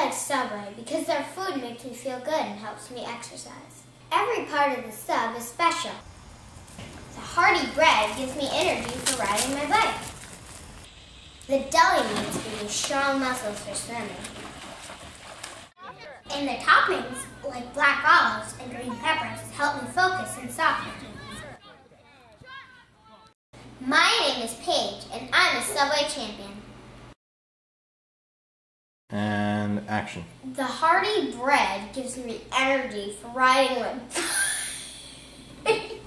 like Subway because their food makes me feel good and helps me exercise. Every part of the sub is special. The hearty bread gives me energy for riding my bike. The deli meats give me strong muscles for swimming. And the toppings, like black olives and green peppers, help me focus and soften. My name is Paige, and I'm a Subway champion. And action. The hearty bread gives me energy for riding my bike.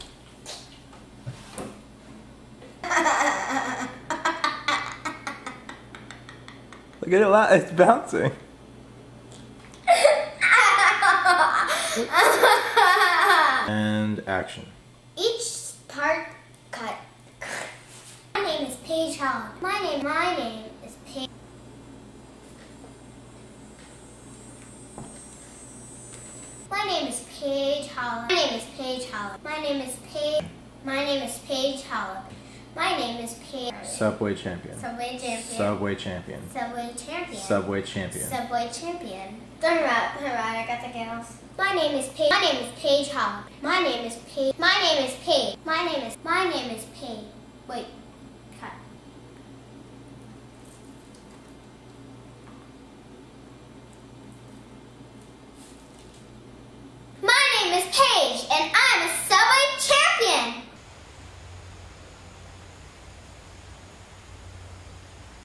Look at it, it's bouncing. And action. Each part cut. My name is Paige Holland. My name is Paige. My name is Paige Holland. My name is Paige Holland. My name is Paige. My name is Paige Holland. My name is Paige. Subway champion. Subway champion. Subway champion. Subway champion. Subway champion. Subway champion. Turn around, I got the girls. My name is Paige. My name is Paige Holland. My name is Paige. My name is Paige. My name is Paige. Wait.